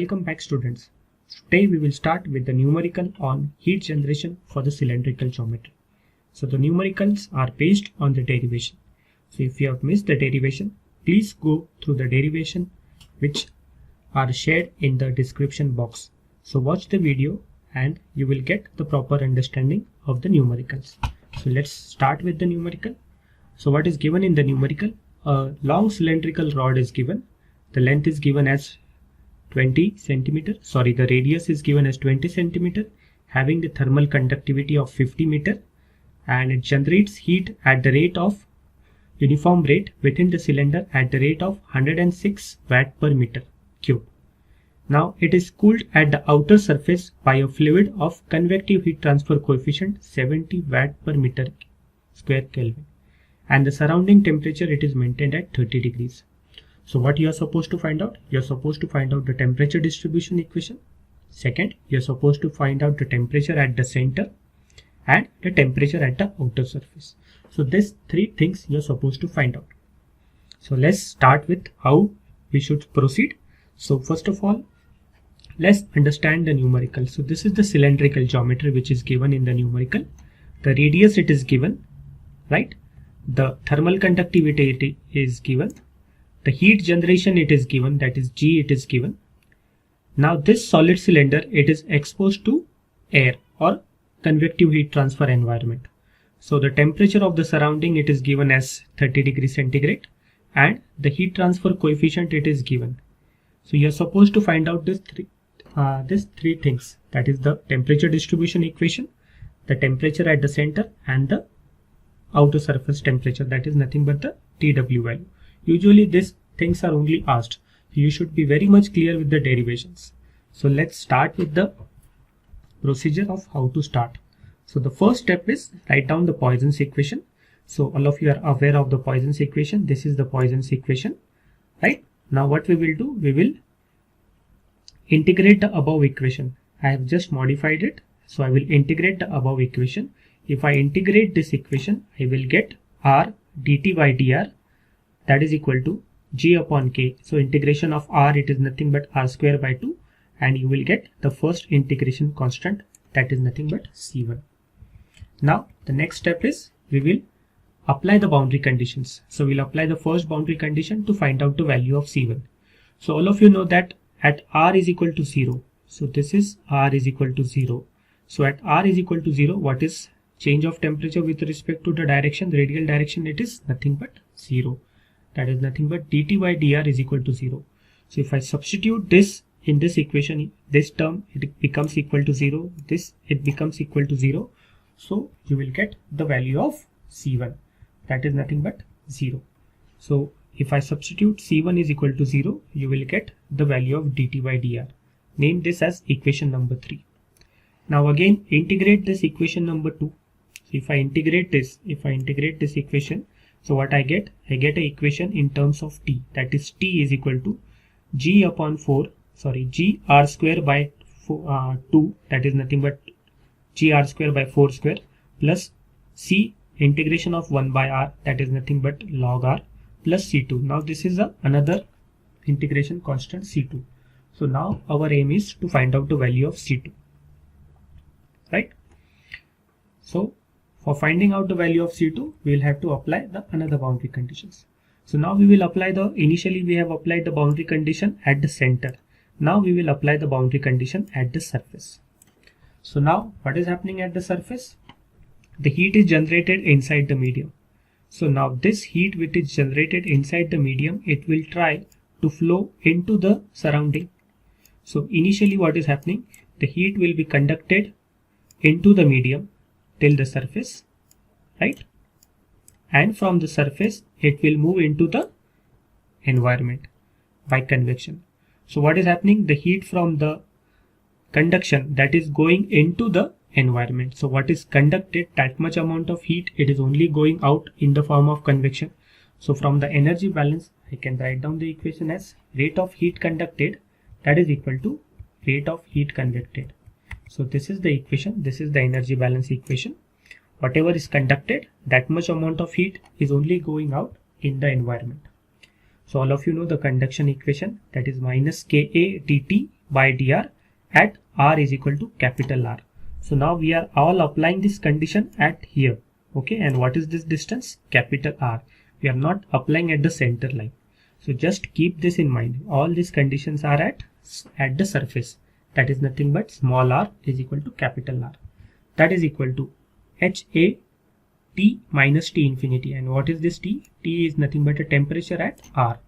Welcome back, students. Today we will start with the numerical on heat generation for the cylindrical geometry. So the numericals are based on the derivation. So if you have missed the derivation, please go through the derivation which are shared in the description box. So watch the video and you will get the proper understanding of the numericals. So let's start with the numerical. So what is given in the numerical? A long cylindrical rod is given. The length is given as 20 centimeter. Sorry, the radius is given as 20 centimeter, having the thermal conductivity of 50 meter, and it generates heat at the rate of uniform rate within the cylinder at the rate of 106 watt per meter cube. Now it is cooled at the outer surface by a fluid of convective heat transfer coefficient 70 watt per meter square Kelvin, and the surrounding temperature it is maintained at 30 degrees. So what you are supposed to find out? You are supposed to find out the temperature distribution equation. Second, you are supposed to find out the temperature at the center and the temperature at the outer surface. So these three things you are supposed to find out. So let's start with how we should proceed. So first of all, let's understand the numerical. So this is the cylindrical geometry which is given in the numerical. The radius it is given, right? The thermal conductivity it is given. The heat generation it is given, that is G it is given. Now this solid cylinder it is exposed to air or convective heat transfer environment. So the temperature of the surrounding it is given as 30 degrees centigrade and the heat transfer coefficient it is given. So you are supposed to find out these three things, that is the temperature distribution equation, the temperature at the center and the outer surface temperature, that is nothing but the TW value. Usually these things are only asked. You should be very much clear with the derivations. So let's start with the procedure of how to start. So the first step is write down the Poisson's equation. So all of you are aware of the Poisson's equation. This is the Poisson's equation, right? Now what we will do, we will integrate the above equation. I have just modified it. So I will integrate the above equation. If I integrate this equation, I will get R dt by dr, that is equal to G upon K. So integration of R, it is nothing but R square by 2, and you will get the first integration constant, that is nothing but C1. Now the next step is we will apply the boundary conditions. So we'll apply the first boundary condition to find out the value of C1. So all of you know that at R is equal to 0. So this is R is equal to 0. So at R is equal to 0, what is change of temperature with respect to the direction, the radial direction? It is nothing but 0. That is nothing but dt by dr is equal to 0. So if I substitute this in this equation, this term it becomes equal to 0, this it becomes equal to 0. So you will get the value of C1, that is nothing but 0. So if I substitute C1 is equal to 0, you will get the value of dt by dr. Name this as equation number 3. Now again integrate this equation number 2. So if I integrate this equation, so what I get an equation in terms of t, that is t is equal to g r square by 2, that is nothing but g r square by 4 square, plus c integration of 1 by r, that is nothing but log r, plus c2. Now this is another integration constant c2. So now our aim is to find out the value of c2, right? So for finding out the value of C2, we will have to apply the another boundary conditions. So now we will apply initially we have applied the boundary condition at the center. Now we will apply the boundary condition at the surface. So now what is happening at the surface? The heat is generated inside the medium. So now this heat which is generated inside the medium, it will try to flow into the surrounding. So initially what is happening? The heat will be conducted into the medium till the surface, right? And from the surface it will move into the environment by convection. So what is happening? The heat from the conduction, that is going into the environment. So what is conducted, that much amount of heat, it is only going out in the form of convection. So from the energy balance, I can write down the equation as rate of heat conducted, that is equal to rate of heat convected. So this is the equation, this is the energy balance equation. Whatever is conducted, that much amount of heat is only going out in the environment. So all of you know the conduction equation, that is minus Ka dt by dr at r is equal to capital R. So now we are all applying this condition at here. Okay, and what is this distance? Capital R. We are not applying at the center line. So just keep this in mind. All these conditions are at the surface. That is nothing but small r is equal to capital R. That is equal to HA T minus T infinity. And what is this T? T is nothing but a temperature at R.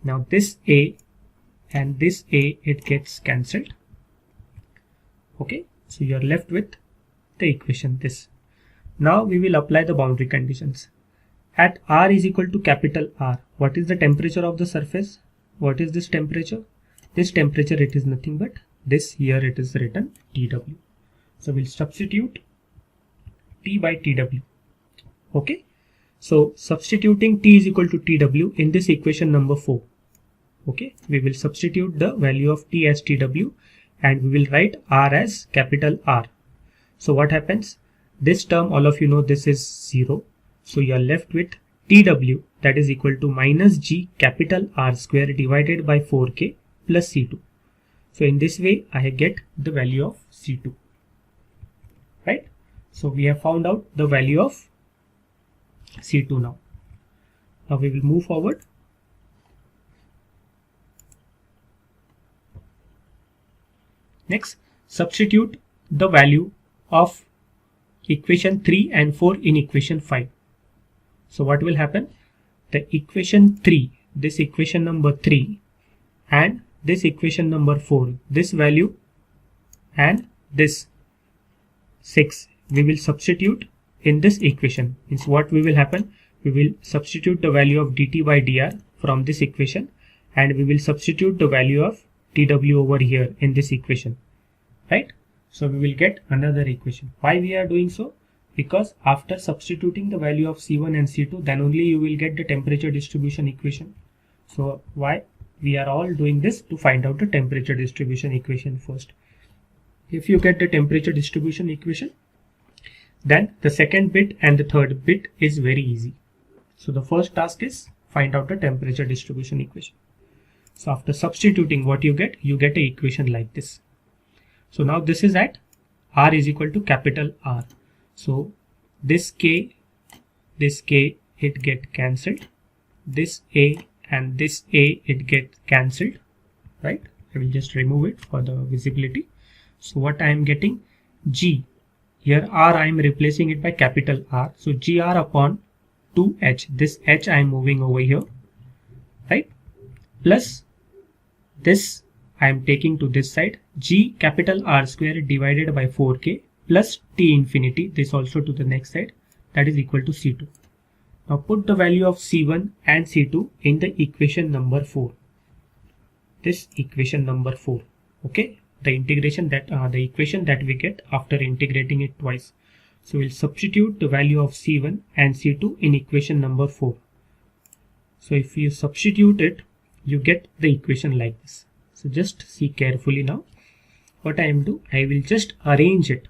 Now this A and this A, it gets cancelled. Okay, so you are left with the equation this. Now we will apply the boundary conditions. At R is equal to capital R, what is the temperature of the surface? What is this temperature? This temperature, it is nothing but this. Here it is written TW. So we'll substitute T by TW. Okay, so substituting T is equal to TW in this equation number 4. Okay, we will substitute the value of T as TW and we will write R as capital R. So what happens? This term, all of you know, this is 0. So you are left with TW, that is equal to minus G capital R square divided by 4K plus C2. So in this way I get the value of C2. Right? So we have found out the value of C2 now. Now we will move forward. Next, substitute the value of equation 3 and 4 in equation 5. So what will happen? The equation 3, this equation number 3 and this equation number 4, this value and this 6, we will substitute in this equation. Means what will happen? We will substitute the value of dt by dr from this equation and we will substitute the value of TW over here in this equation, right? So we will get another equation. Why we are doing so? Because after substituting the value of C1 and C2, then only you will get the temperature distribution equation. So why we are all doing this? To find out the temperature distribution equation first. If you get the temperature distribution equation, then the second bit and the third bit is very easy. So the first task is find out the temperature distribution equation. So after substituting, what you get an equation like this. So now this is at R is equal to capital R. So this K, it get cancelled. This A and this A, it get cancelled, right? I will just remove it for the visibility. So what I am getting? G. Here R I am replacing it by capital R. So GR upon 2H. This H I am moving over here, right? Plus this I am taking to this side, G capital R square divided by 4K plus T infinity, this also to the next side, that is equal to C2. Now put the value of C1 and C2 in the equation number 4. This equation number 4. Okay, the integration that the equation that we get after integrating it twice. So we'll substitute the value of C1 and C2 in equation number 4. So if you substitute it, you get the equation like this. So just see carefully now. What I am do, I will just arrange it.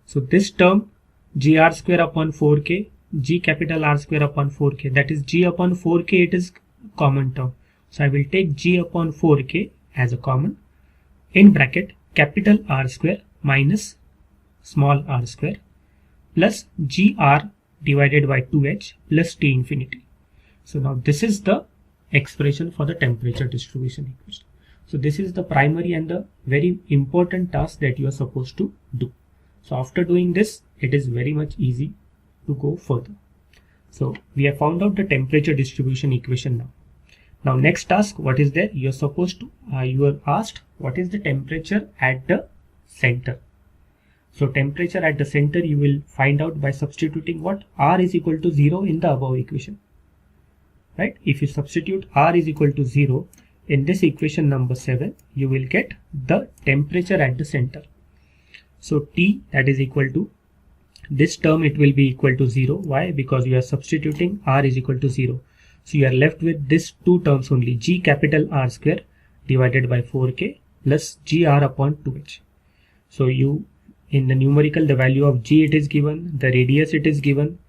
So this term GR square upon 4K, G capital R square upon 4K, that is G upon 4K, it is common term. So I will take G upon 4K as a common, in bracket capital R square minus small r square plus GR divided by 2H plus T infinity. So now this is the expression for the temperature distribution equation. So this is the primary and the very important task that you are supposed to do. So after doing this, it is very much easy to go further. So we have found out the temperature distribution equation now. Now next task, what is there? You are supposed to, you are asked what is the temperature at the center. So temperature at the center you will find out by substituting what? R is equal to 0 in the above equation. Right? If you substitute R is equal to 0 in this equation number 7, you will get the temperature at the center. So T, that is equal to this term, it will be equal to 0. Why? Because you are substituting R is equal to 0. So you are left with this two terms only, G capital R square divided by 4K plus GR upon 2H. So you, in the numerical, the value of G it is given, the radius it is given,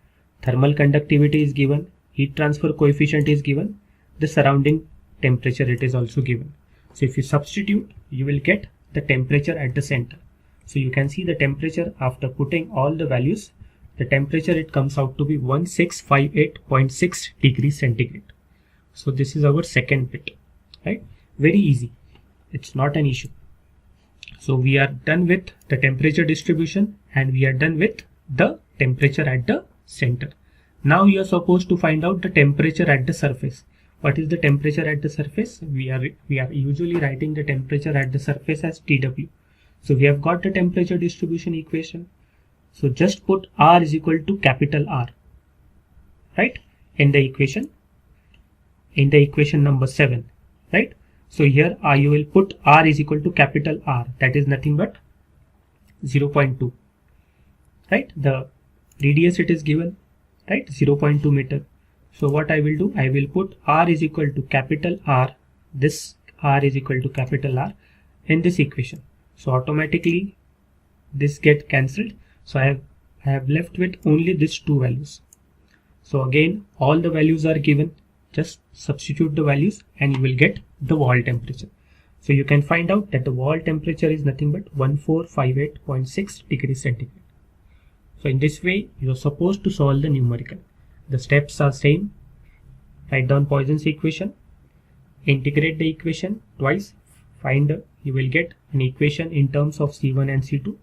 thermal conductivity is given, heat transfer coefficient is given, the surrounding temperature it is also given. So if you substitute, you will get the temperature at the center. So you can see the temperature after putting all the values, the temperature it comes out to be 1658.6 degrees centigrade. So this is our second bit, right? Very easy. It's not an issue. So we are done with the temperature distribution and we are done with the temperature at the center. Now you are supposed to find out the temperature at the surface. What is the temperature at the surface? We are usually writing the temperature at the surface as TW. So we have got the temperature distribution equation. So just put R is equal to capital R, right? In the equation number 7, right? So here you will put R is equal to capital R, that is nothing but 0.2, right? The radius it is given, right? 0.2 meter. So what I will do, I will put R is equal to capital R, this R is equal to capital R in this equation. So automatically this get cancelled. So I have left with only these two values. So again, all the values are given. Just substitute the values and you will get the wall temperature. So you can find out that the wall temperature is nothing but 1458.6 degrees centigrade. So in this way, you are supposed to solve the numerical. The steps are same. Write down Poisson's equation, integrate the equation twice, you will get an equation in terms of C1 and C2.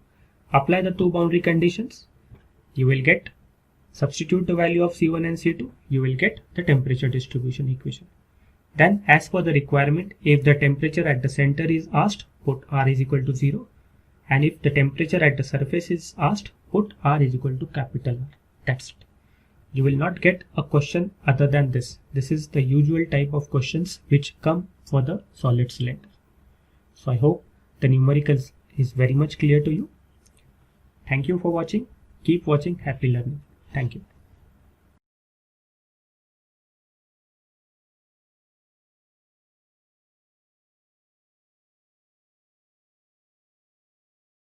Apply the two boundary conditions. You will get, substitute the value of C1 and C2, you will get the temperature distribution equation. Then as per the requirement, if the temperature at the center is asked, put R is equal to 0. And if the temperature at the surface is asked, put R is equal to capital R. That's it. You will not get a question other than this. This is the usual type of questions which come for the solid cylinder. So I hope the numericals is very much clear to you. Thank you for watching. Keep watching. Happy learning. Thank you.